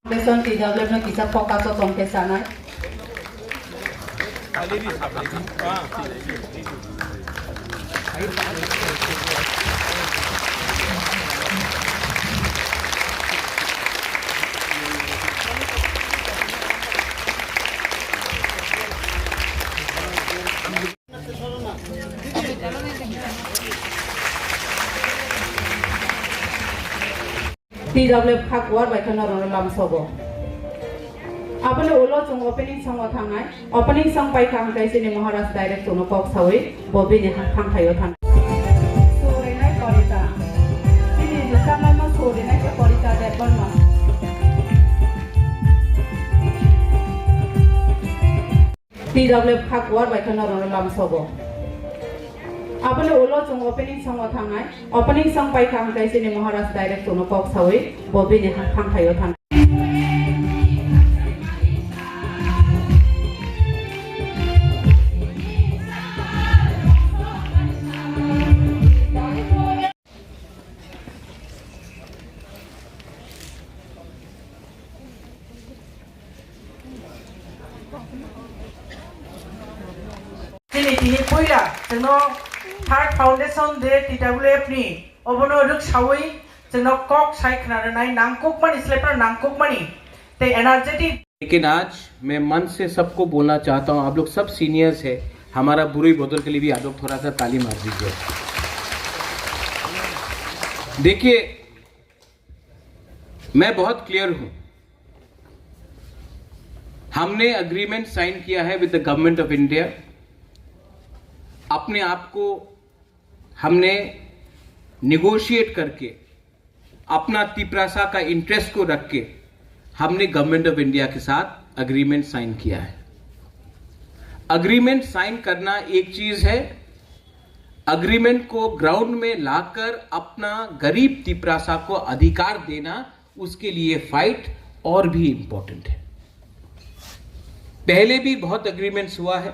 Lesson tidak boleh kita fokus on ke sana. Tidak boleh keluar baik orang dalam sobo. Apa le ulo jong opening song othangai opening song pai kang kai sini Maharashtra direct tono kok sawi bobi ni hang thayo than. Sore nai korita. Ini jasa nama sore nai ke korita depan ma. Tidak boleh keluar baik orang dalam sobo. Apa le ulo jong opening song othangai opening song pai kang kai sini Maharashtra direct tono kok sawi bobi ni hang thayo than. Ini puila, jono Third Foundation de TWF ni, obono ruk sawi, jono kok sai khna nai nangkok mani sleper nangkok mani, ते energetic. लेकिन आज मैं मन से सबको बोलना चाहता हूं, आप लोग सब सीनियर्स है, हमारा बुरी बोतल के लिए भी आप लोग थोड़ा सा ताली मार दीजिए। देखिए, मैं बहुत क्लियर हूं, हमने एग्रीमेंट साइन किया है with the government of India. अपने आप को हमने निगोशिएट करके अपना तिपरासा का इंटरेस्ट को रख के हमने गवर्नमेंट ऑफ इंडिया के साथ एग्रीमेंट साइन किया है। एग्रीमेंट साइन करना एक चीज है, एग्रीमेंट को ग्राउंड में लाकर अपना गरीब तिपरासा को अधिकार देना, उसके लिए फाइट और भी इंपॉर्टेंट है। पहले भी बहुत एग्रीमेंट्स हुआ है,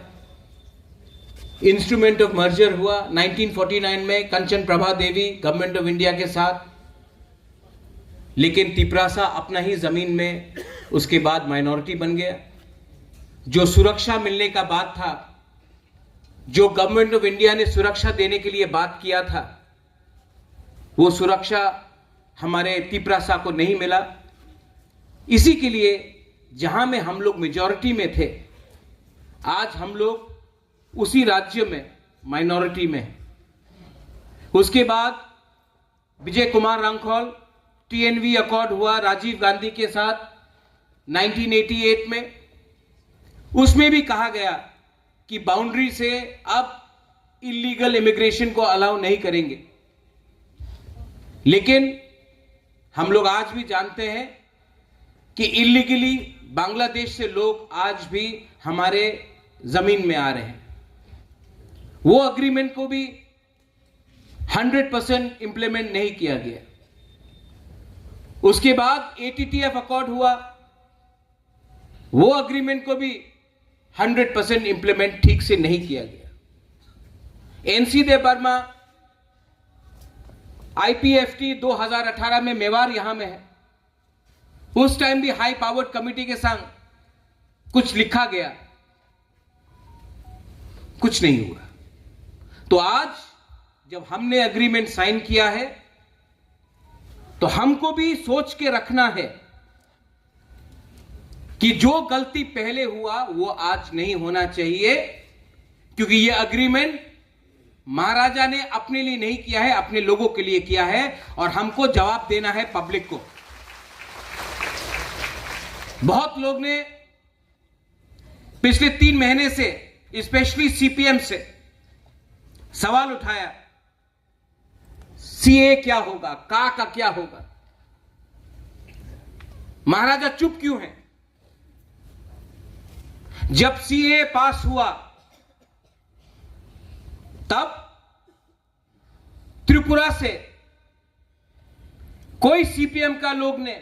इंस्ट्रूमेंट ऑफ मर्जर हुआ 1949 में कंचन प्रभा देवी गवर्नमेंट ऑफ इंडिया के साथ, लेकिन तिपरासा अपना ही जमीन में उसके बाद माइनॉरिटी बन गया। जो सुरक्षा मिलने का बात था, जो गवर्नमेंट ऑफ इंडिया ने सुरक्षा देने के लिए बात किया था, वो सुरक्षा हमारे तिपरासा को नहीं मिला। इसी के लिए जहां में हम लोग मेजॉरिटी में थे, आज हम लोग उसी राज्य में माइनॉरिटी में। उसके बाद विजय कुमार रांखौल TNV अकॉर्ड हुआ राजीव गांधी के साथ 1988 में, उसमें भी कहा गया कि बाउंड्री से अब इलीगल इमिग्रेशन को अलाउ नहीं करेंगे। लेकिन हम लोग आज भी जानते हैं कि इलीगली बांग्लादेश से लोग आज भी हमारे जमीन में आ रहे हैं। वो अग्रीमेंट को भी 100% इंप्लीमेंट नहीं किया गया। उसके बाद ATTF अकॉर्ड हुआ, वो अग्रीमेंट को भी 100% इंप्लीमेंट ठीक से नहीं किया गया। NCD बर्मा IPFT 2018 में मेवाड़ यहां में है, उस टाइम भी हाई पावर्ड कमिटी के संग कुछ लिखा गया, कुछ नहीं हुआ। तो आज जब हमने एग्रीमेंट साइन किया है, तो हमको भी सोच के रखना है कि जो गलती पहले हुआ वो आज नहीं होना चाहिए, क्योंकि ये एग्रीमेंट महाराजा ने अपने लिए नहीं किया है, अपने लोगों के लिए किया है, और हमको जवाब देना है पब्लिक को। बहुत लोग ने पिछले 3 महीने से स्पेशली सीपीएम से सवाल उठाया, सीए क्या होगा, का क्या होगा। महाराजा चुप क्यों हैं? जब सीए पास हुआ तब त्रिपुरा से कोई सीपीएम का लोग ने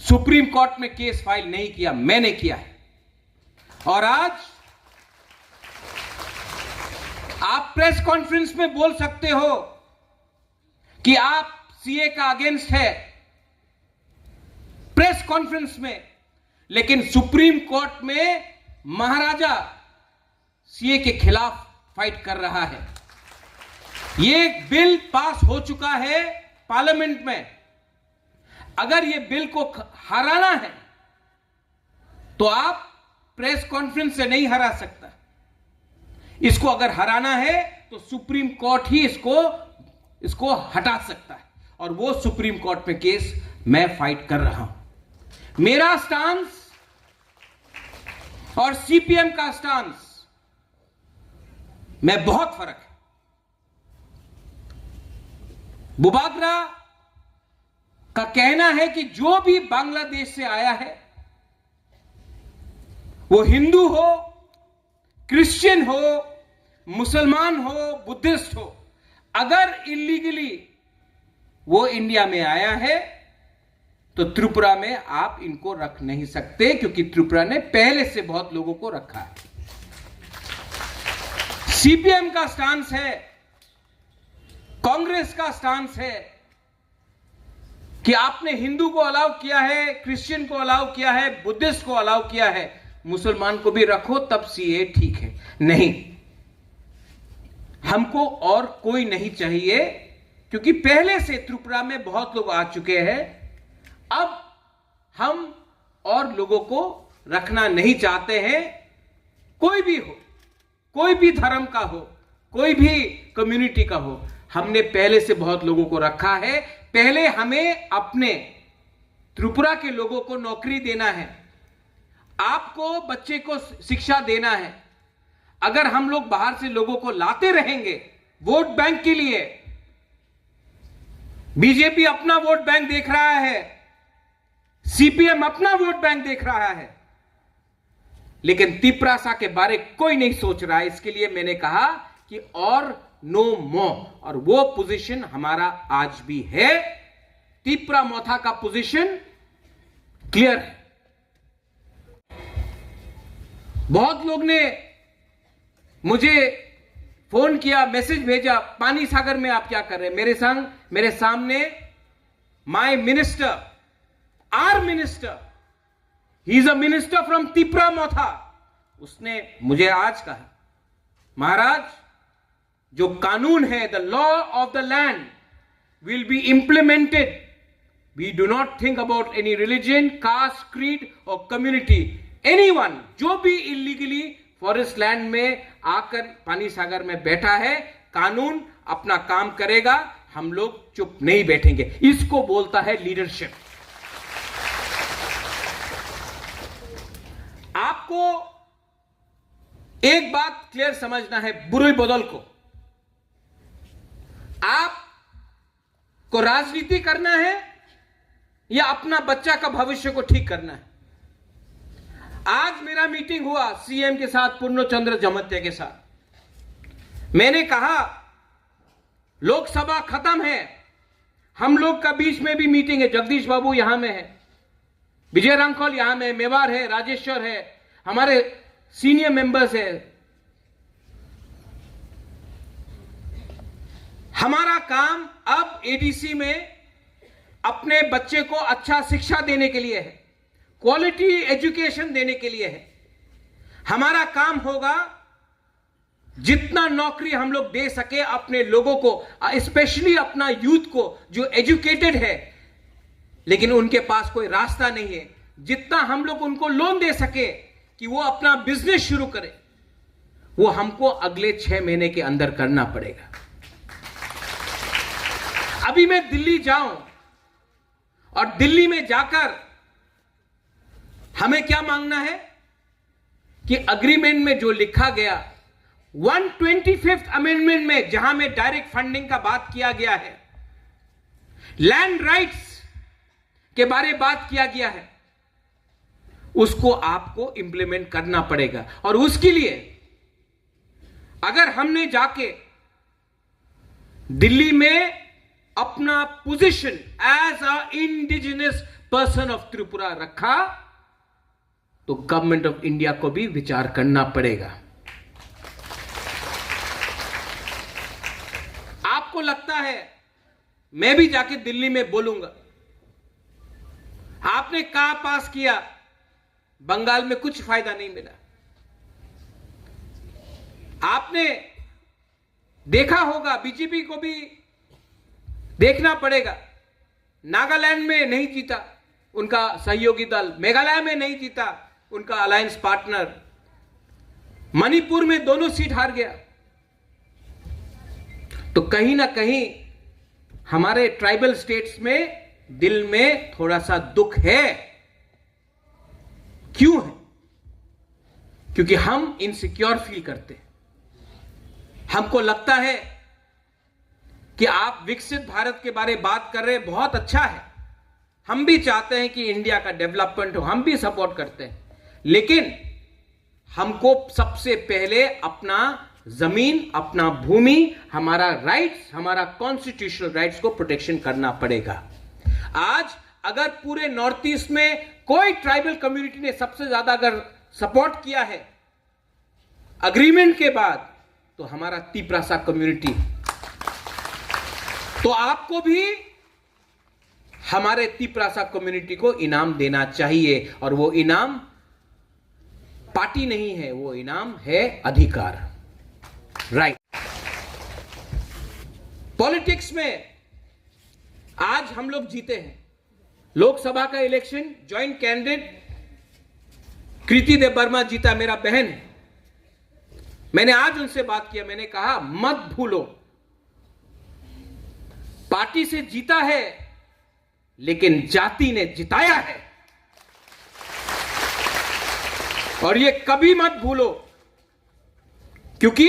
सुप्रीम कोर्ट में केस फाइल नहीं किया, मैंने किया है। और आज आप प्रेस कॉन्फ्रेंस में बोल सकते हो कि आप सीए का अगेंस्ट है, प्रेस कॉन्फ्रेंस में, लेकिन सुप्रीम कोर्ट में महाराजा सीए के खिलाफ फाइट कर रहा है। यह बिल पास हो चुका है पार्लियामेंट में। अगर यह बिल को हराना है तो आप प्रेस कॉन्फ्रेंस से नहीं हरा सकता। इसको अगर हराना है तो सुप्रीम कोर्ट ही इसको हटा सकता है, और वो सुप्रीम कोर्ट में केस मैं फाइट कर रहा हूं। मेरा स्टांस और सीपीएम का स्टांस में बहुत फर्क है। बुबागरा का कहना है कि जो भी बांग्लादेश से आया है, वो हिंदू हो, क्रिश्चियन हो, मुसलमान हो, बुद्धिस्ट हो, अगर इलीगली वो इंडिया में आया है तो त्रिपुरा में आप इनको रख नहीं सकते, क्योंकि त्रिपुरा ने पहले से बहुत लोगों को रखा है। सीपीएम का स्टांस है, कांग्रेस का स्टांस है कि आपने हिंदू को अलाउ किया है, क्रिश्चियन को अलाउ किया है, बुद्धिस्ट को अलाउ किया है, मुसलमान को भी रखो तब सीए ठीक है। नहीं, हमको और कोई नहीं चाहिए, क्योंकि पहले से त्रिपुरा में बहुत लोग आ चुके हैं। अब हम और लोगों को रखना नहीं चाहते हैं। कोई भी हो, कोई भी धर्म का हो, कोई भी कम्युनिटी का हो, हमने पहले से बहुत लोगों को रखा है। पहले हमें अपने त्रिपुरा के लोगों को नौकरी देना है, आपको बच्चे को शिक्षा देना है। अगर हम लोग बाहर से लोगों को लाते रहेंगे वोट बैंक के लिए, बीजेपी अपना वोट बैंक देख रहा है, सीपीएम अपना वोट बैंक देख रहा है, लेकिन तिपरासा के बारे कोई नहीं सोच रहा है। इसके लिए मैंने कहा कि और नो मोर, और वो पोजीशन हमारा आज भी है। तिपरा मोथा का पोजीशन क्लियर है। बहुत लोग ने मुझे फोन किया, मैसेज भेजा, पानी सागर में आप क्या कर रहे हैं। मेरे सामने my minister, our minister, he is a minister from Tipra Motha, उसने मुझे आज कहा, महाराज जो कानून है, the law of the land will be implemented. We do not think about any religion, caste, creed और कम्युनिटी। एनीवन जो भी इलीगली फॉरेस्ट लैंड में आकर पानी सागर में बैठा है, कानून अपना काम करेगा, हम लोग चुप नहीं बैठेंगे। इसको बोलता है लीडरशिप। आपको एक बात क्लियर समझना है, बुरे बदल को, आपको राजनीति करना है या अपना बच्चा का भविष्य को ठीक करना है। आज मेरा मीटिंग हुआ सीएम के साथ, पूर्णचंद्र जमत्या के साथ। मैंने कहा लोकसभा खत्म है, हम लोग का बीच में भी मीटिंग है। जगदीश बाबू यहां में है, विजय रामखोल यहां में, मेवार है, राजेश्वर है, हमारे सीनियर मेंबर्स है। हमारा काम अब एडीसी में अपने बच्चे को अच्छा शिक्षा देने के लिए है, क्वालिटी एजुकेशन देने के लिए है। हमारा काम होगा जितना नौकरी हम लोग दे सके अपने लोगों को, स्पेशली अपना यूथ को जो एजुकेटेड है लेकिन उनके पास कोई रास्ता नहीं है, जितना हम लोग उनको लोन दे सके कि वो अपना बिजनेस शुरू करे, वो हमको अगले 6 महीने के अंदर करना पड़ेगा। अभी मैं दिल्ली जाऊं और दिल्ली में जाकर हमें क्या मांगना है कि अग्रीमेंट में जो लिखा गया 125th अमेंडमेंट में, जहां में डायरेक्ट फंडिंग का बात किया गया है, लैंड राइट्स के बारे में बात किया गया है, उसको आपको इंप्लीमेंट करना पड़ेगा। और उसके लिए अगर हमने जाके दिल्ली में अपना position as a indigenous person of Tripura रखा, तो गवर्नमेंट ऑफ इंडिया को भी विचार करना पड़ेगा। आपको लगता है मैं भी जाके दिल्ली में बोलूंगा, आपने कहा पास किया, बंगाल में कुछ फायदा नहीं मिला। आपने देखा होगा, बीजेपी को भी देखना पड़ेगा, नागालैंड में नहीं जीता उनका सहयोगी दल, मेघालय में नहीं जीता उनका अलायंस पार्टनर, मणिपुर में दोनों सीट हार गया। तो कहीं ना कहीं हमारे ट्राइबल स्टेट्स में दिल में थोड़ा सा दुख है। क्यों है? क्योंकि हम इनसिक्योर फील करते हैं। हमको लगता है कि आप विकसित भारत के बारे में बात कर रहे हैं, बहुत अच्छा है, हम भी चाहते हैं कि इंडिया का डेवलपमेंट हो, हम भी सपोर्ट करते हैं, लेकिन हमको सबसे पहले अपना जमीन, अपना भूमि, हमारा राइट्स, हमारा कॉन्स्टिट्यूशनल राइट्स को प्रोटेक्शन करना पड़ेगा। आज अगर पूरे नॉर्थ ईस्ट में कोई ट्राइबल कम्युनिटी ने सबसे ज्यादा अगर सपोर्ट किया है अग्रीमेंट के बाद, तो हमारा तिप्रासा कम्युनिटी। तो आपको भी हमारे तिप्रासा कम्युनिटी को इनाम देना चाहिए, और वो इनाम पार्टी नहीं है, वो इनाम है अधिकार, राइट। पॉलिटिक्स में आज हम लोग जीते हैं। लोकसभा का इलेक्शन ज्वाइंट कैंडिडेट कृति देव वर्मा जीता, मेरा बहन है। मैंने आज उनसे बात किया, मैंने कहा मत भूलो, पार्टी से जीता है लेकिन जाति ने जिताया है, और ये कभी मत भूलो, क्योंकि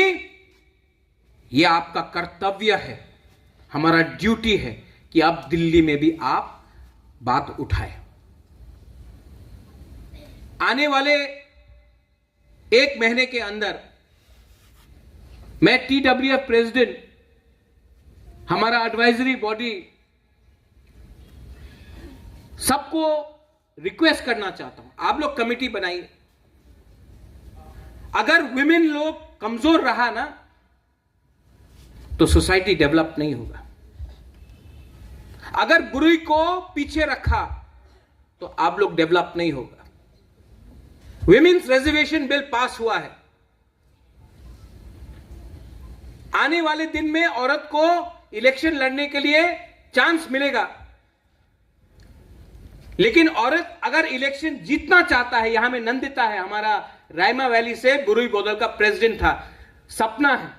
ये आपका कर्तव्य है, हमारा ड्यूटी है कि अब दिल्ली में भी आप बात उठाएं। आने वाले 1 महीने के अंदर मैं TWF प्रेसिडेंट, हमारा एडवाइजरी बॉडी, सबको रिक्वेस्ट करना चाहता हूं, आप लोग कमेटी बनाइए। अगर विमेन लोग कमजोर रहा ना, तो सोसाइटी डेवलप नहीं होगा। अगर बुराई को पीछे रखा तो आप लोग डेवलप नहीं होगा। विमेन्स रिजर्वेशन बिल पास हुआ है, आने वाले दिन में औरत को इलेक्शन लड़ने के लिए चांस मिलेगा, लेकिन औरत अगर इलेक्शन जीतना चाहता है, यहां में नंदिता है, हमारा रायमा वैली से बुरुई बोदल का प्रेसिडेंट था, सपना है।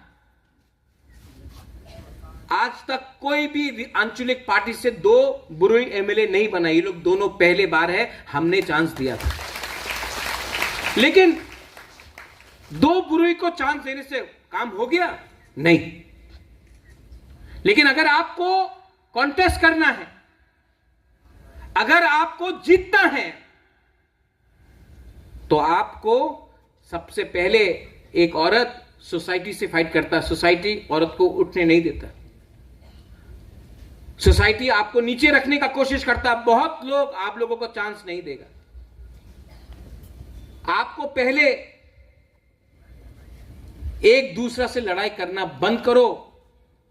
आज तक कोई भी आंचलिक पार्टी से 2 बुरुई एमएलए नहीं बना, ये लोग दोनों पहले बार है, हमने चांस दिया था। लेकिन 2 बुरुई को चांस देने से काम हो गया? नहीं। लेकिन अगर आपको कॉन्टेस्ट करना है, अगर आपको जीतना है, तो आपको सबसे पहले एक औरत सोसाइटी से फाइट करता है। सोसाइटी औरत को उठने नहीं देता, सोसाइटी आपको नीचे रखने का कोशिश करता है। बहुत लोग आप लोगों को चांस नहीं देगा। आपको पहले एक दूसरा से लड़ाई करना बंद करो,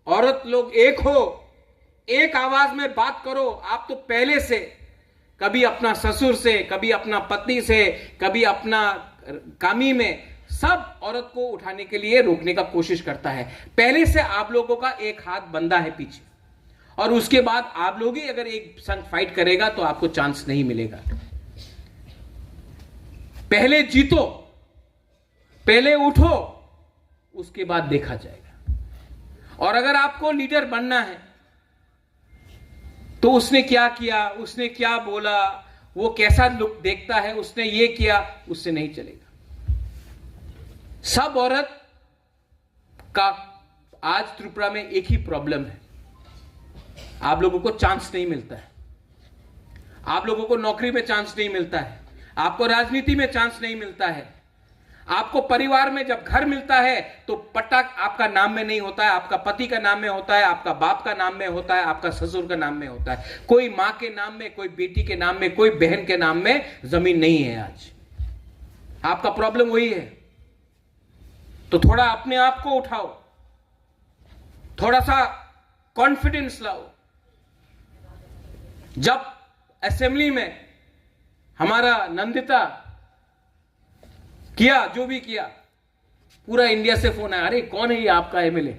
औरत लोग एक हो, एक आवाज में बात करो। आप तो पहले से कभी अपना ससुर से, कभी अपना पति से, कभी अपना कामी में, सब औरत को उठाने के लिए रोकने का कोशिश करता है। पहले से आप लोगों का एक हाथ बंधा है पीछे, और उसके बाद आप लोग ही अगर एक संग फाइट करेगा तो आपको चांस नहीं मिलेगा। पहले जीतो, पहले उठो, उसके बाद देखा जाएगा। और अगर आपको लीडर बनना है तो उसने क्या किया, उसने क्या बोला, वो कैसा लुक देखता है, उसने ये किया, उससे नहीं चलेगा। सब औरत का आज त्रिपुरा में एक ही प्रॉब्लम है, आप लोगों को चांस नहीं मिलता है, आप लोगों को नौकरी में चांस नहीं मिलता है, आपको राजनीति में चांस नहीं मिलता है, आपको परिवार में जब घर मिलता है तो पट्टा आपका नाम में नहीं होता है, आपका पति का नाम में होता है, आपका बाप का नाम में होता है, आपका ससुर का नाम में होता है, कोई मां के नाम में, कोई बेटी के नाम में, कोई बहन के नाम में जमीन नहीं है। आज आपका प्रॉब्लम वही है। तो थोड़ा अपने आप को उठाओ, थोड़ा सा कॉन्फिडेंस लाओ। जब असेंबली में हमारा नंदिता किया जो भी किया, पूरा इंडिया से फोन आया, अरे कौन है ये आपका एमएलए।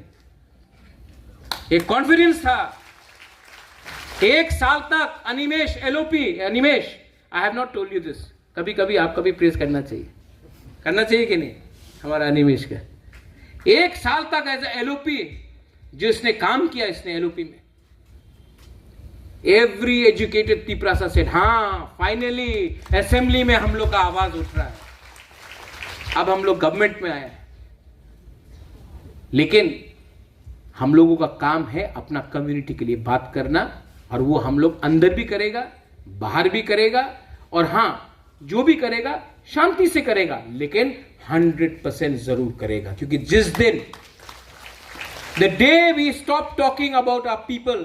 एक कॉन्फिडेंस था। एक साल तक Animesh LOP, Animesh I have not told you this, कभी कभी आपका भी प्रेस करना चाहिए कि नहीं, हमारा अनिमेश का एक साल तक एज एलओपी जो इसने काम किया, इसने एलओपी में एवरी एजुकेटेड त्रिपुरा सेड, हाँ फाइनली असेंबली में हम लोग का आवाज उठ रहा है, अब हम लोग गवर्नमेंट में आए हैं। लेकिन हम लोगों का काम है अपना कम्युनिटी के लिए बात करना, और वो हम लोग अंदर भी करेगा, बाहर भी करेगा, और हां जो भी करेगा शांति से करेगा, लेकिन 100% जरूर करेगा। क्योंकि जिस दिन the day we stop talking about our people,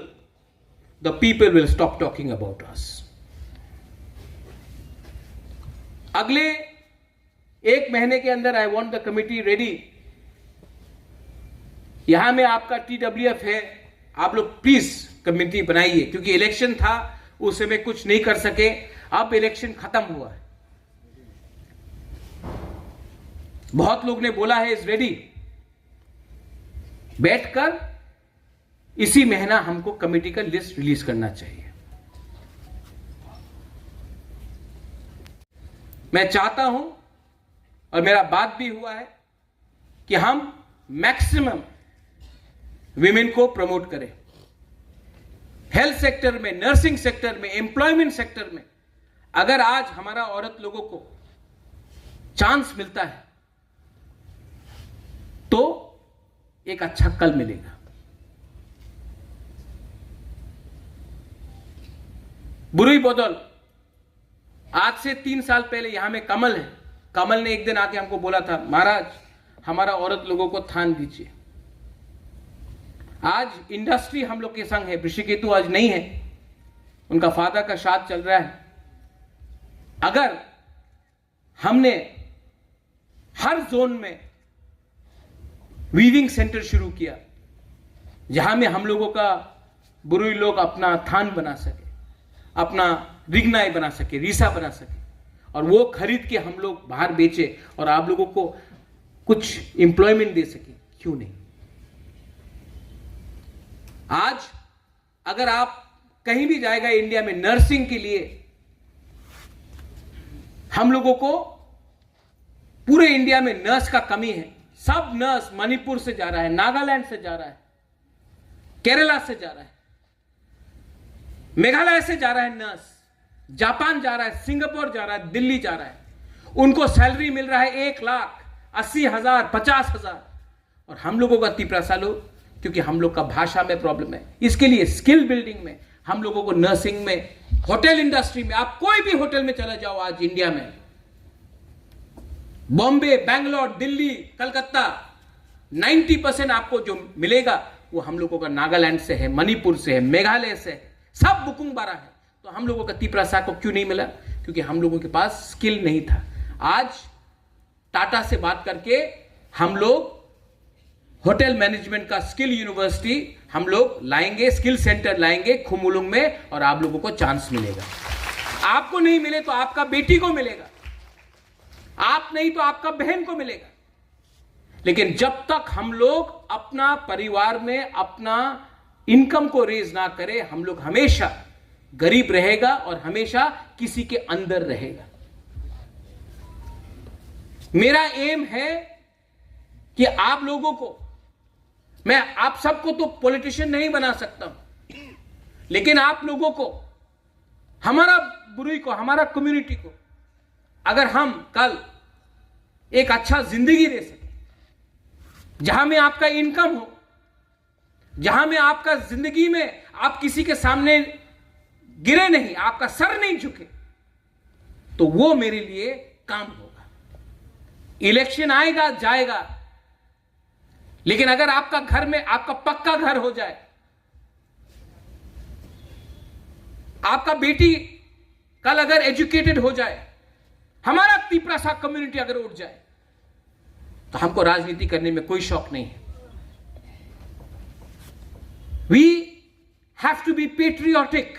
the people will stop talking about us. अगले 1 महीने के अंदर I want the committee ready. यहां में आपका TWF है, आप लोग प्लीज कमिटी बनाइए, क्योंकि इलेक्शन था उस समय कुछ नहीं कर सके, अब इलेक्शन खत्म हुआ है। बहुत लोग ने बोला है इज रेडी, बैठकर इसी महीना हमको कमेटी का लिस्ट रिलीज करना चाहिए। मैं चाहता हूं, और मेरा बात भी हुआ है, कि हम मैक्सिमम विमेन को प्रमोट करें। हेल्थ सेक्टर में, नर्सिंग सेक्टर में, एम्प्लॉयमेंट सेक्टर में अगर आज हमारा औरत लोगों को चांस मिलता है तो एक अच्छा कल मिलेगा। बुरुई बदल, आज से 3 साल पहले यहां में कमल है, कमल ने एक दिन आके हमको बोला था, महाराज हमारा औरत लोगों को थान दीजिए। आज इंडस्ट्री हम लोग के संग है, ऋषिकेतु आज नहीं है, उनका फादर का श्राद्ध चल रहा है। अगर हमने हर जोन में वीविंग सेंटर शुरू किया, जहां में हम लोगों का बुरुई लोग अपना थान बना सके, अपना रिगनाई बना सके, रीसा बना सके, और वो खरीद के हम लोग बाहर बेचे और आप लोगों को कुछ एम्प्लॉयमेंट दे सके, क्यों नहीं। आज अगर आप कहीं भी जाएगा इंडिया में नर्सिंग के लिए, हम लोगों को पूरे इंडिया में नर्स का कमी है। सब नर्स मणिपुर से जा रहा है, नागालैंड से जा रहा है, केरला से जा रहा है, मेघालय से जा रहा है नर्स, जापान जा रहा है, सिंगापुर जा रहा है, दिल्ली जा रहा है। उनको सैलरी मिल रहा है 1,80,000, 50,000, और हम लोगों का तीपरा सालो, क्योंकि हम लोग का भाषा में प्रॉब्लम है। इसके लिए स्किल बिल्डिंग में हम लोगों को, नर्सिंग में, होटल इंडस्ट्री में, आप कोई भी होटल में चले जाओ आज इंडिया में, बॉम्बे, बैंगलोर, दिल्ली, कलकत्ता, 90% आपको जो मिलेगा वो हम लोगों का नागालैंड से है, मणिपुर से है, मेघालय से है, सब बुकिंग बारा है। तो हम लोगों का तीपरा सा को क्यों नहीं मिला? क्योंकि हम लोगों के पास स्किल नहीं था। आज टाटा से बात करके हम लोग होटल मैनेजमेंट का स्किल यूनिवर्सिटी हम लोग लाएंगे, स्किल सेंटर लाएंगे खुमुलुंग में, और आप लोगों को चांस मिलेगा। आपको नहीं मिले तो आपका बेटी को मिलेगा, आप नहीं तो आपका बहन को मिलेगा। लेकिन जब तक हम लोग अपना परिवार में अपना इनकम को रेज ना करें, हम लोग हमेशा गरीब रहेगा और हमेशा किसी के अंदर रहेगा। मेरा एम है कि आप लोगों को, मैं आप सबको तो पॉलिटिशियन नहीं बना सकता हूं, लेकिन आप लोगों को, हमारा बुरुई को, हमारा कम्युनिटी को, अगर हम कल एक अच्छा जिंदगी दे सके, जहां में आपका इनकम हो, जहां में आपका जिंदगी में आप किसी के सामने गिरे नहीं, आपका सर नहीं झुके, तो वो मेरे लिए काम होगा। इलेक्शन आएगा जाएगा, लेकिन अगर आपका घर में आपका पक्का घर हो जाए, आपका बेटी कल अगर एजुकेटेड हो जाए, हमारा तिपरा सा कम्युनिटी अगर उठ जाए, तो हमको राजनीति करने में कोई शौक नहीं है। We have to be patriotic.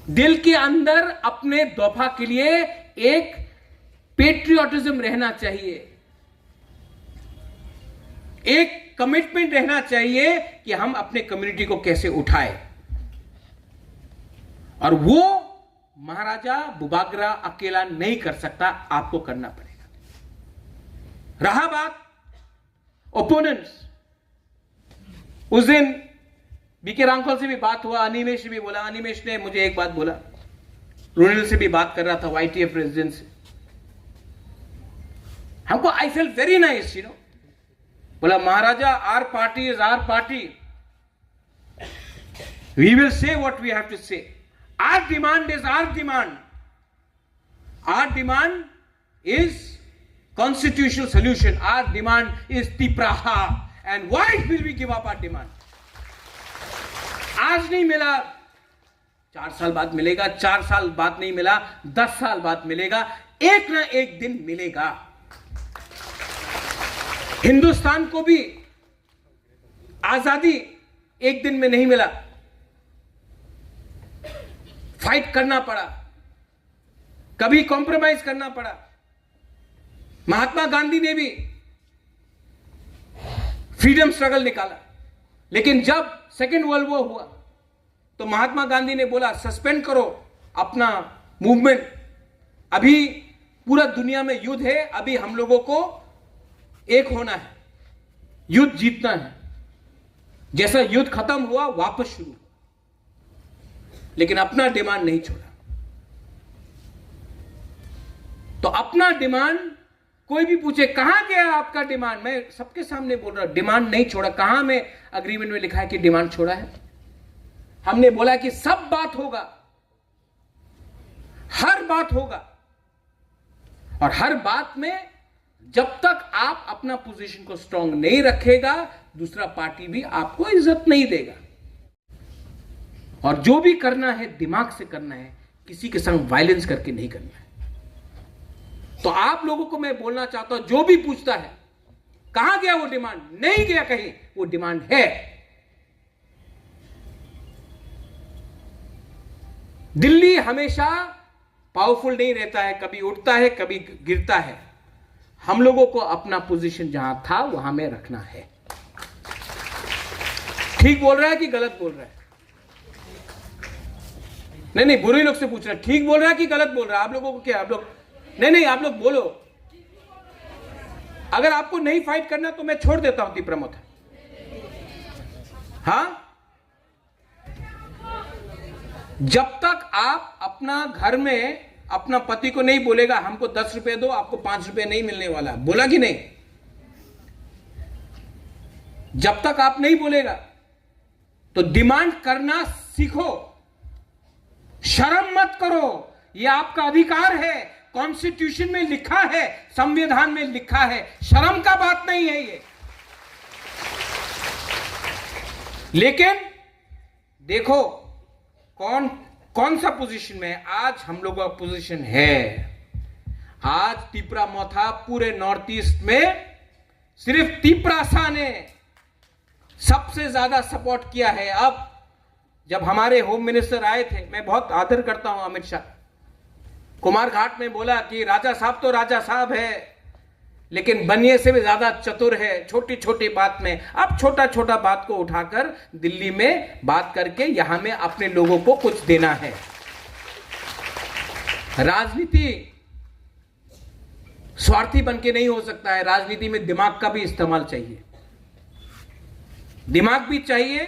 दिल के अंदर अपने दोफा के लिए एक पेट्रियोटिज्म रहना चाहिए, एक कमिटमेंट रहना चाहिए कि हम अपने कम्युनिटी को कैसे उठाए। और वो महाराजा बुबागरा अकेला नहीं कर सकता, आपको करना पड़ेगा। रहा बात ओपोनेंट्स, उस दिन बीके रामफल से भी बात हुआ, अनिमेश से भी बोला। अनिमेश ने मुझे एक बात बोला, रुनिल से भी बात कर रहा था, वाईटीएफ प्रेसिडेंट से। हमको आई फील वेरी नाइस, बोला महाराजा, our party is our party, we will say what we have to say, our demand is our demand, our demand is constitutional solution, our demand is Tipraha, and why will we give up our demand? आज नहीं मिला, 4 साल बाद मिलेगा, 4 साल बाद नहीं मिला, 10 साल बाद मिलेगा, एक ना एक दिन मिलेगा। हिंदुस्तान को भी आजादी एक दिन में नहीं मिला, फाइट करना पड़ा, कभी कॉम्प्रोमाइज करना पड़ा। महात्मा गांधी ने भी फ्रीडम स्ट्रगल निकाला, लेकिन जब सेकेंड वर्ल्ड वॉर हुआ तो महात्मा गांधी ने बोला सस्पेंड करो अपना मूवमेंट, अभी पूरा दुनिया में युद्ध है, अभी हम लोगों को एक होना है, युद्ध जीतना है। जैसा युद्ध खत्म हुआ वापस शुरू, लेकिन अपना डिमांड नहीं छोड़ा। तो अपना डिमांड, कोई भी पूछे कहां गया आपका डिमांड, मैं सबके सामने बोल रहा हूं, डिमांड नहीं छोड़ा। कहां में अग्रीमेंट में लिखा है कि डिमांड छोड़ा है? हमने बोला कि सब बात होगा, हर बात होगा, और हर बात में जब तक आप अपना पोजीशन को स्ट्रांग नहीं रखेगा, दूसरा पार्टी भी आपको इज्जत नहीं देगा। और जो भी करना है दिमाग से करना है, किसी के संग वायलेंस करके नहीं करना है। तो आप लोगों को मैं बोलना चाहता हूं, जो भी पूछता है कहां गया वो डिमांड, नहीं गया कहीं, वो डिमांड है। दिल्ली हमेशा पावरफुल नहीं रहता है, कभी उठता है कभी गिरता है। हम लोगों को अपना पोजीशन जहां था वहां में रखना है। ठीक बोल रहा है कि गलत बोल रहा है? नहीं, बुरे लोग से पूछ रहा है, ठीक बोल रहा है कि गलत बोल रहा है? आप लोगों को क्या, आप लोग नहीं, आप लोग बोलो। अगर आपको नहीं फाइट करना तो मैं छोड़ देता हूं तिप्रमोथ। हां, जब तक आप अपना घर में अपना पति को नहीं बोलेगा हमको 10 रुपए दो, आपको 5 रुपए नहीं मिलने वाला, बोला कि नहीं? जब तक आप नहीं बोलेगा तो डिमांड करना सीखो, शर्म मत करो, यह आपका अधिकार है, कॉन्स्टिट्यूशन में लिखा है, संविधान में लिखा है, शर्म का बात नहीं है ये। लेकिन देखो कौन सा पोजीशन में आज हम लोगों का पोजीशन है। आज तिपरामोथा पूरे नॉर्थ ईस्ट में सिर्फ तिपरासा ने सबसे ज्यादा सपोर्ट किया है। अब जब हमारे होम मिनिस्टर आए थे, मैं बहुत आदर करता हूं अमित शाह, कुमार घाट में बोला कि राजा साहब तो राजा साहब है, लेकिन बनिए से भी ज्यादा चतुर है छोटी छोटी बात में। अब छोटा छोटा बात को उठाकर दिल्ली में बात करके यहां में अपने लोगों को कुछ देना है। राजनीति स्वार्थी बन के नहीं हो सकता है, राजनीति में दिमाग का भी इस्तेमाल चाहिए, दिमाग भी चाहिए,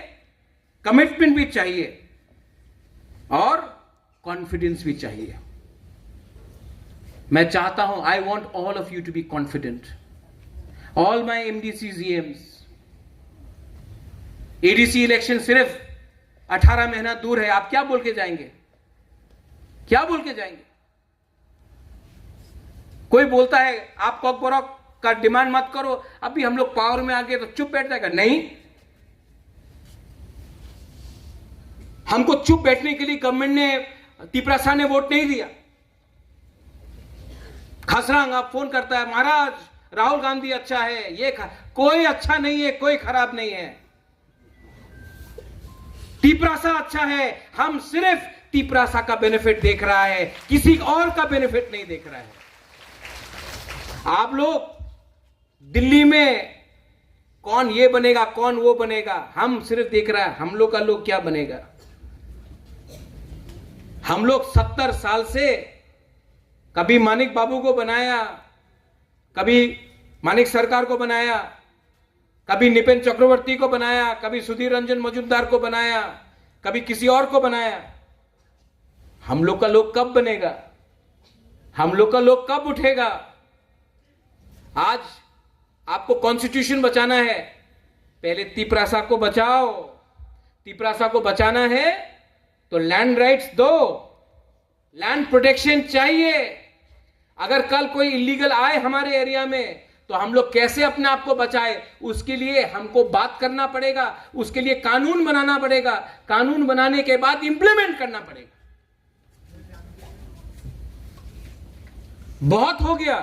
कमिटमेंट भी चाहिए और कॉन्फिडेंस भी चाहिए। मैं चाहता हूं, I want all of you to be confident, all my MDC GMs, ADC election सिर्फ 18 महीना दूर है, आप क्या बोल के जाएंगे? क्या बोल के जाएंगे? कोई बोलता है आप कॉक बॉक का डिमांड मत करो, अभी हम लोग पावर में आ गए तो चुप बैठ जाएगा? नहीं, हमको चुप बैठने के लिए गवर्नमेंट ने, तिपरासा ने वोट नहीं दिया। खसरांग आप फोन करता है, महाराज राहुल गांधी अच्छा है, ये कोई अच्छा नहीं है, कोई खराब नहीं है। तिपरासा अच्छा है, हम सिर्फ तिपरासा का बेनिफिट देख रहा है, किसी और का बेनिफिट नहीं देख रहा है। आप लोग दिल्ली में कौन ये बनेगा, कौन वो बनेगा, हम सिर्फ देख रहा है हम लोग का लोग क्या बनेगा। हम लोग 70 साल से कभी मानिक बाबू को बनाया, कभी मानिक सरकार को बनाया, कभी निपेन चक्रवर्ती को बनाया, कभी सुधीर रंजन मजूमदार को बनाया, कभी किसी और को बनाया। हम लोग का लोग कब बनेगा? हम लोग का लोग कब उठेगा? आज आपको कॉन्स्टिट्यूशन बचाना है, पहले तिपरासा को बचाओ। तिपरासा को बचाना है तो लैंड राइट्स दो, लैंड प्रोटेक्शन चाहिए। अगर कल कोई इलीगल आए हमारे एरिया में तो हम लोग कैसे अपने आप को बचाए, उसके लिए हमको बात करना पड़ेगा, उसके लिए कानून बनाना पड़ेगा, कानून बनाने के बाद इंप्लीमेंट करना पड़ेगा। बहुत हो गया।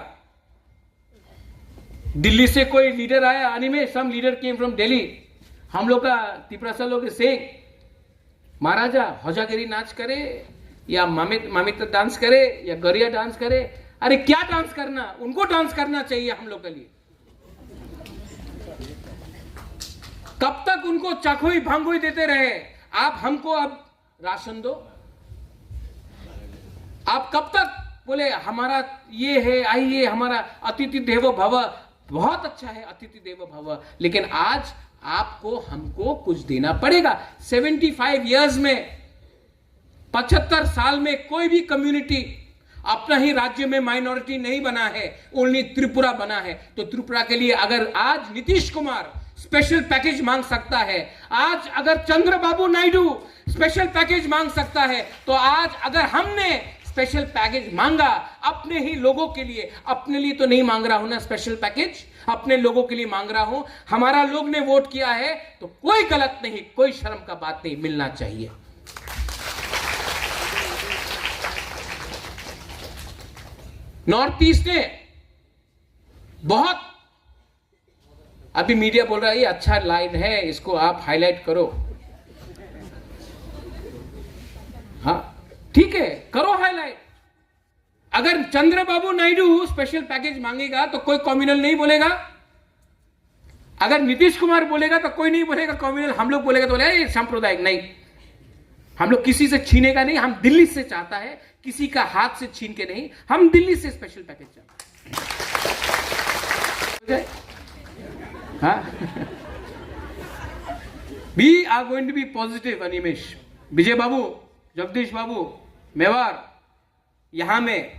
दिल्ली से कोई लीडर आया, अनिमेश, सम लीडर केम फ्रॉम दिल्ली, हम लोग का तिपरासा लोग से महाराजा हौजागिरी नाच करे या मामित डांस करे या गरिया डांस करे। अरे क्या डांस करना, उनको डांस करना चाहिए हम लोग के लिए। कब तक उनको चाखोई भांगोई देते रहे? आप हमको अब राशन दो। आप कब तक बोले हमारा ये है, आइए हमारा अतिथि देवो भव, बहुत अच्छा है अतिथि देवो भव, लेकिन आज आपको हमको कुछ देना पड़ेगा। 75 इयर्स में, 75 साल में कोई भी कम्युनिटी अपना ही राज्य में माइनॉरिटी नहीं बना है, ओनली त्रिपुरा बना है। तो त्रिपुरा के लिए अगर आज नीतीश कुमार स्पेशल पैकेज मांग सकता है, आज अगर चंद्रबाबू नायडू स्पेशल पैकेज मांग सकता है, तो आज अगर हमने स्पेशल पैकेज मांगा अपने ही लोगों के लिए, अपने लिए तो नहीं मांग रहा हूं ना स्पेशल पैकेज, अपने लोगों के लिए मांग रहा हूं। हमारा लोग ने वोट किया है तो कोई गलत नहीं, कोई शर्म का बात नहीं, मिलना चाहिए। नॉर्थ ईस्ट ने बहुत, अभी मीडिया बोल रहा है ये अच्छा लाइन है, इसको आप हाईलाइट करो। हाँ ठीक है, करो हाईलाइट। अगर चंद्रबाबू नायडू स्पेशल पैकेज मांगेगा तो कोई कम्युनल नहीं बोलेगा, अगर नीतीश कुमार बोलेगा तो कोई नहीं बोलेगा कम्युनल, हम लोग बोलेगा तो बोलेगा सांप्रदायिक। नहीं, हम लोग किसी से छीनेगा नहीं, हम दिल्ली से चाहता है, किसी का हाथ से छीन के नहीं, हम दिल्ली से स्पेशल पैकेज चाहते हैं। हाँ we are going to be positive. Animesh, Vijay babu, Jagdish babu, Mewar, यहां में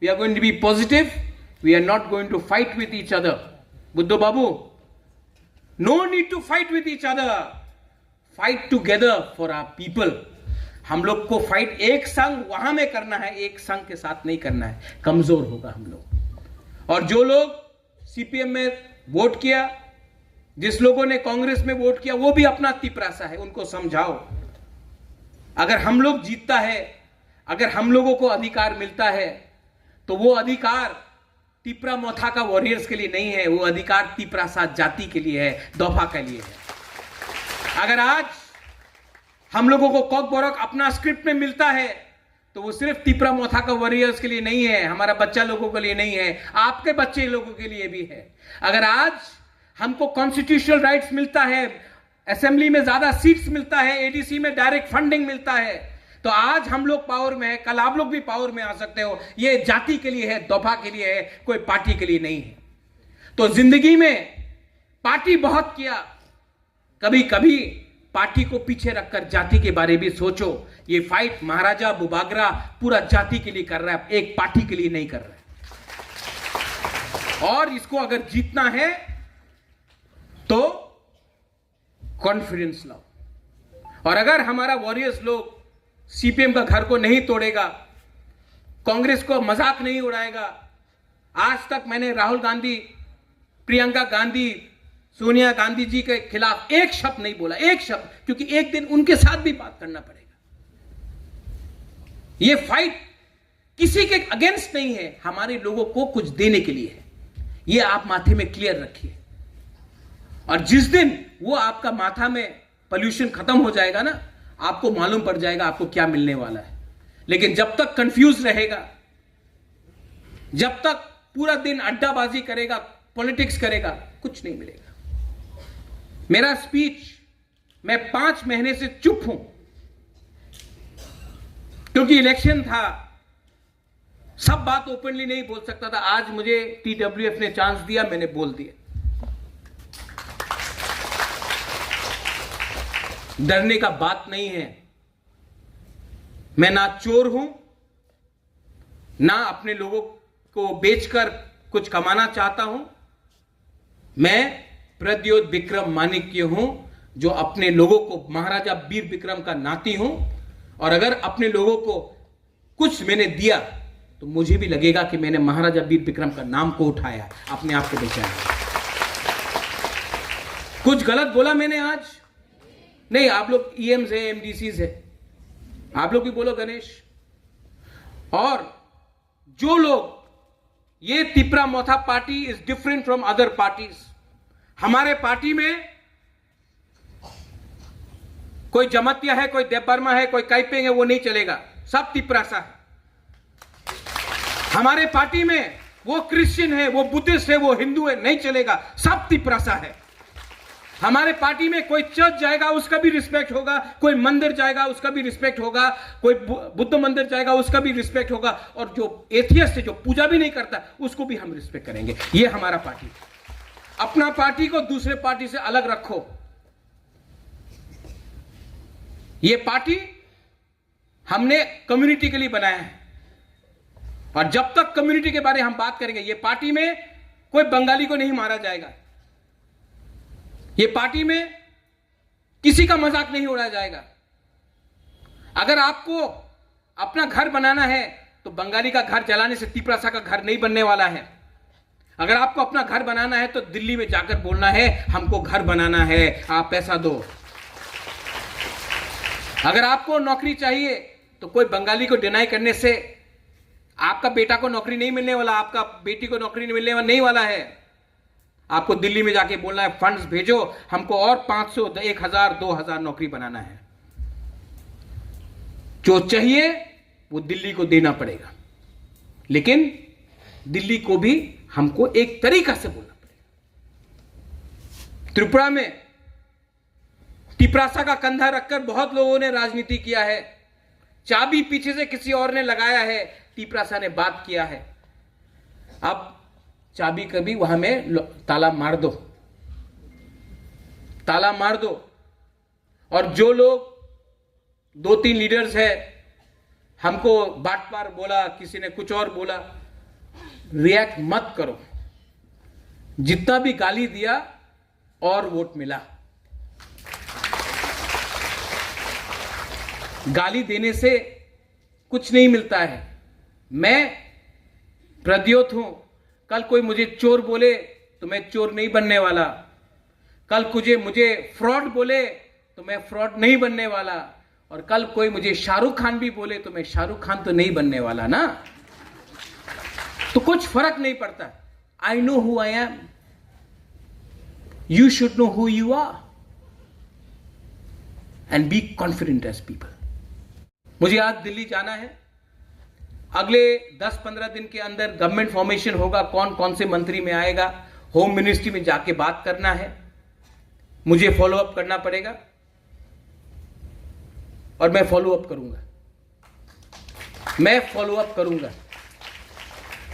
we are going to be positive, we are not going to fight with each other. Buddho babu, no need to fight with each other, fight together for our people. हम लोग को fight एक संग वहां में करना है, एक संग के साथ नहीं करना है, कमजोर होगा हम लोग। और जो लोग सीपीएम में वोट किया, जिस लोगों ने कांग्रेस में वोट किया, वो भी अपना तिपरासा है, उनको समझाओ। अगर हम लोग जीतता है, अगर हम लोगों को अधिकार मिलता है, तो वो अधिकार तिपरा मोथा का वॉरियर्स के लिए नहीं है, वो अधिकार तिपरासा जाति के लिए है, दोफा के लिए है। अगर आज हम लोगों को कॉक बोरक अपना स्क्रिप्ट में मिलता है तो वो सिर्फ तिपरा मोथा का वॉरियर्स के लिए नहीं है, हमारा बच्चा लोगों के लिए नहीं है, आपके बच्चे लोगों के लिए भी है। अगर आज हमको कॉन्स्टिट्यूशनल राइट्स मिलता है, असेंबली में ज्यादा सीट्स मिलता है, एडीसी में डायरेक्ट फंडिंग मिलता है, तो आज हम लोग पावर में है, कल आप लोग भी पावर में आ सकते हो। ये जाति के लिए है, दोफा के लिए है, कोई पार्टी के लिए नहीं है। तो जिंदगी में पार्टी बहुत किया, कभी कभी पार्टी को पीछे रखकर जाति के बारे में सोचो। ये फाइट महाराजा बुबागरा पूरा जाति के लिए कर रहा है, एक पार्टी के लिए नहीं कर रहा है। और इसको अगर जीतना है तो कॉन्फिडेंस लाओ। और अगर हमारा वॉरियर्स लोग सीपीएम का घर को नहीं तोड़ेगा, कांग्रेस को मजाक नहीं उड़ाएगा, आज तक मैंने राहुल गांधी, प्रियंका गांधी, सोनिया गांधी जी के खिलाफ एक शब्द नहीं बोला, एक शब्द, क्योंकि एक दिन उनके साथ भी बात करना पड़ेगा। ये फाइट किसी के अगेंस्ट नहीं है, हमारे लोगों को कुछ देने के लिए है। ये आप माथे में क्लियर रखिए। और जिस दिन वो आपका माथा में पोल्यूशन खत्म हो जाएगा ना, आपको मालूम पड़ जाएगा आपको क्या मिलने वाला है। लेकिन जब तक कंफ्यूज रहेगा, जब तक पूरा दिन अड्डाबाजी करेगा, पॉलिटिक्स करेगा, कुछ नहीं मिलेगा। मेरा स्पीच, मैं 5 महीने से चुप हूं क्योंकि इलेक्शन था, सब बात ओपनली नहीं बोल सकता था। आज मुझे टीडब्ल्यूएफ ने चांस दिया, मैंने बोल दिया। डरने का बात नहीं है। मैं ना चोर हूं, ना अपने लोगों को बेचकर कुछ कमाना चाहता हूं। मैं प्रद्योत विक्रम माणिक्य हूं, जो अपने लोगों को महाराजा वीर विक्रम का नाती हूं। और अगर अपने लोगों को कुछ मैंने दिया तो मुझे भी लगेगा कि मैंने महाराजा वीर विक्रम का नाम को उठाया, अपने आप को बचाया। कुछ गलत बोला मैंने आज? नहीं, आप लोग ईएम्स है, एमडीसीज है, आप लोग भी बोलो गणेश। और जो लोग, ये Tipra Motha party is different from other parties. हमारे पार्टी में कोई जमतिया है, कोई देवबर्मा है, कोई काइपेंग है, वो नहीं चलेगा, सब तिपरासा है। हमारे पार्टी में वो क्रिश्चियन है, वो बुद्धिस्ट है, वो हिंदू है, नहीं चलेगा, सब तिपरासा है। हमारे पार्टी में कोई चर्च जाएगा उसका भी रिस्पेक्ट होगा, कोई मंदिर जाएगा उसका भी रिस्पेक्ट होगा, कोई बुद्ध मंदिर जाएगा उसका भी रिस्पेक्ट होगा, और जो एथियस्ट है, जो पूजा भी नहीं करता, उसको भी हम रिस्पेक्ट करेंगे। ये हमारा पार्टी। अपना पार्टी को दूसरे पार्टी से अलग रखो। ये पार्टी हमने कम्युनिटी के लिए बनाया है, और जब तक कम्युनिटी के बारे में हम बात करेंगे, ये पार्टी में कोई बंगाली को नहीं मारा जाएगा, ये पार्टी में किसी का मजाक नहीं उड़ाया जाएगा। अगर आपको अपना घर बनाना है तो बंगाली का घर जलाने से तिपरासा का घर नहीं बनने वाला है। अगर आपको अपना घर बनाना है तो दिल्ली में जाकर बोलना है हमको घर बनाना है, आप पैसा दो। अगर आपको नौकरी चाहिए तो कोई बंगाली को डिनाई करने से आपका बेटा को नौकरी नहीं मिलने वाला, आपका बेटी को नौकरी मिलने नहीं वाला है। आपको दिल्ली में जाके बोलना है फंड्स भेजो, हमको और 500, 1000, 2000 नौकरी बनाना है। जो चाहिए वो दिल्ली को देना पड़ेगा, लेकिन दिल्ली को भी हमको एक तरीका से बोलना पड़ेगा। त्रिपुरा में तिपरासा का कंधा रखकर बहुत लोगों ने राजनीति किया है। चाबी पीछे से किसी और ने लगाया है, तिपरासा ने बात किया है। अब चाबी कभी वहां में ताला मार दो, ताला मार दो। और जो लोग 2-3 लीडर्स है, हमको बाट पार बोला, किसी ने कुछ और बोला, रिएक्ट मत करो। जितना भी गाली दिया और वोट मिला। गाली देने से कुछ नहीं मिलता है। मैं प्रद्योत हूं, कल कोई मुझे चोर बोले तो मैं चोर नहीं बनने वाला, कल मुझे फ्रॉड बोले तो मैं फ्रॉड नहीं बनने वाला, और कल कोई मुझे शाहरुख खान भी बोले तो मैं शाहरुख खान तो नहीं बनने वाला ना। तो कुछ फर्क नहीं पड़ता। I know who I am, you should know who you are and be confident as people. मुझे आज दिल्ली जाना है। अगले 10-15 दिन के अंदर गवर्नमेंट फॉर्मेशन होगा, कौन कौन से मंत्री में आएगा, होम मिनिस्ट्री में जाके बात करना है, मुझे फॉलो अप करना पड़ेगा और मैं फॉलो अप करूंगा। मैं फॉलो अप करूंगा।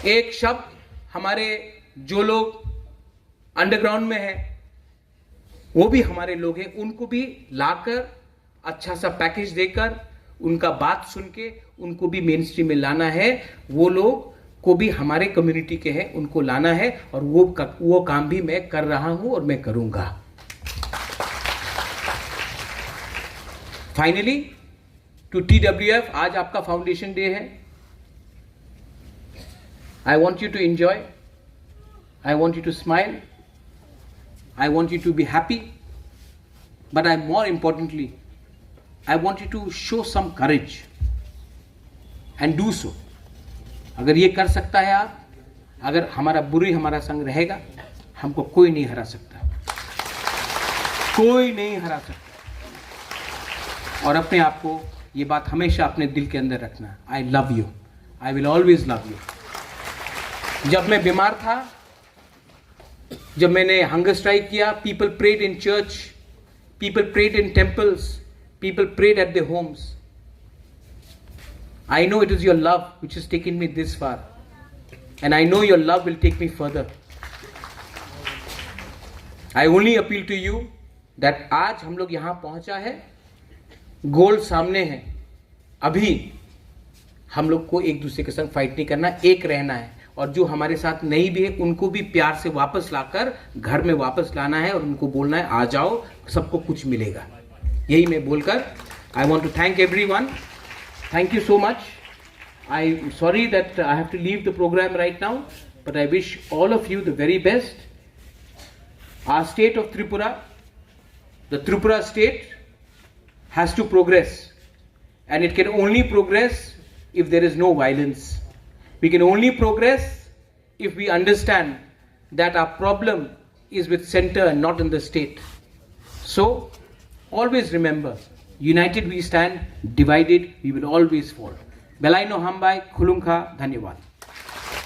एक शब्द, हमारे जो लोग अंडरग्राउंड में हैं वो भी हमारे लोग हैं, उनको भी लाकर अच्छा सा पैकेज देकर उनका बात सुन के उनको भी मेन स्ट्रीम में लाना है। वो लोग को भी हमारे कम्युनिटी के हैं, उनको लाना है, और वो काम भी मैं कर रहा हूं और मैं करूंगा। फाइनली टू TWF, आज आपका फाउंडेशन डे है। I want you to enjoy, I want you to smile, I want you to be happy, but I more importantly I want you to show some courage and do so. अगर ये कर सकता है आप, अगर हमारा संग रहेगा, हमको कोई नहीं हरा सकता, कोई नहीं हरा सकता। और अपने आप को ये बात हमेशा अपने दिल के अंदर रखना, I love you, I will always love you. जब मैं बीमार था, जब मैंने हंगर स्ट्राइक किया, people prayed in church, people prayed in temples, people prayed at their homes. I know it is your love which has taken me this far, and I know your love will take me further. I only appeal to you that आज हम लोग यहाँ पहुँचा है, गोल सामने है, अभी हम लोग को एक दूसरे के संग फाइट नहीं करना, एक रहना है, और जो हमारे साथ नहीं भी है उनको भी प्यार से वापस लाकर घर में वापस लाना है, और उनको बोलना है आ जाओ, सबको कुछ मिलेगा। यही मैं बोलकर I want to thank everyone. Thank you so much. I'm sorry that I have to leave the program right now, but I wish all of you the very best. Our state of Tripura, the Tripura state, has to progress, and it can only progress if there is no violence. We can only progress if we understand that our problem is with center and not in the state. So, always remember, united we stand, divided we will always fall. Belaino Hambai, Khulungkha, Dhanyawad.